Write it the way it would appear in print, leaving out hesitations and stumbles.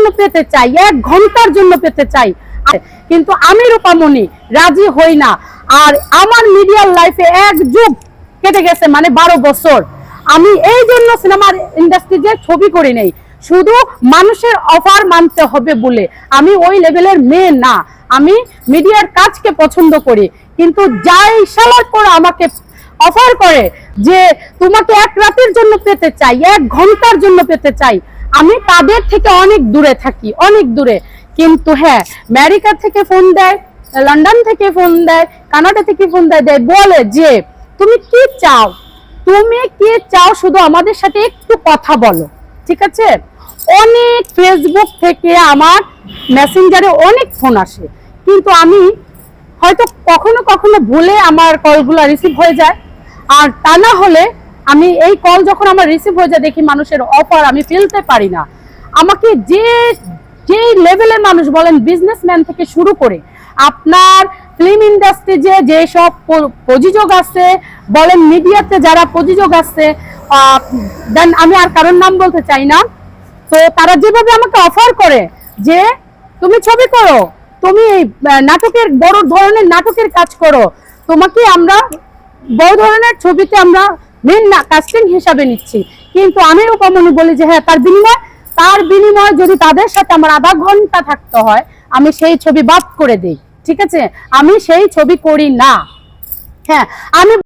জন্য পেতে চাই, 1 ঘন্টার জন্য পেতে চাই, কিন্তু আমি রূপামণি রাজি হই না। আর আমার মিডিয়ার লাইফে 1 যুগ কেটে গেছে, মানে 12 বছর। আমি এই জন্য সিনেমার ইন্ডাস্ট্রিতে ছবি করি নাই, শুধু মানুষের অফার মানতে হবে বলে। আমি ওই লেভেলের মেয়ে না, আমি মিডিয়ার কাজকে পছন্দ করি। কিন্তু যাই সালার পর আমাকে অফার করে যে তোমাকে 1 রাতের জন্য পেতে চাই, 1 ঘন্টার জন্য পেতে চাই, আমি তাদের থেকে অনেক দূরে থাকি, অনেক দূরে। কিন্তু হ্যাঁ, আমেরিকা থেকে ফোন দেয়, লন্ডন থেকে ফোন দেয়, কানাডা থেকে ফোন দেয়, বলে যে তুমি কি চাও, তুমি কি চাও, শুধু আমাদের সাথে একটু কথা বলো, ঠিক আছে। অনেক ফেসবুক থেকে আমার মেসেঞ্জারে অনেক ফোন আসে, কিন্তু আমি হয়তো কখনো কখনো ভুলে আমার কলগুলো রিসিভ হয়ে যায়। আর তা না হলে আমি এই কল যখন আমার রিসিভ হয়ে যায়, দেখি মানুষের অফার আমি ফেলতে পারি না। আমাকে যে যে লেভেলের মানুষ বলেন, বিজনেসম্যান থেকে শুরু করে আপনার ফিল্ম ইন্ডাস্ট্রি যে সব প্রযোজক আছে বলেন, মিডিয়াতে যারা প্রযোজক আছে, দেন আমি আর কারোর নাম বলতে চাই না, তো তারা যেভাবে আমাকে অফার করে যে তুমি ছবি করো, তুমি নাটকের বড় ধরনের নাটকের কাজ করো, তোমাকে আমরা বড় ধরনের ছবিতে আমরা মেন কাস্টিং হিসাবে নিচ্ছি, কিন্তু আমি রূপামণি বলি যে হ্যাঁ, তার বিনিময়ে যদি তাদের সাথে আমার আধা ঘন্টা থাকতে হয়, আমি সেই ছবি বাদ করে দিই, ঠিক আছে। আমি সেই ছবি করি না। হ্যাঁ, আমি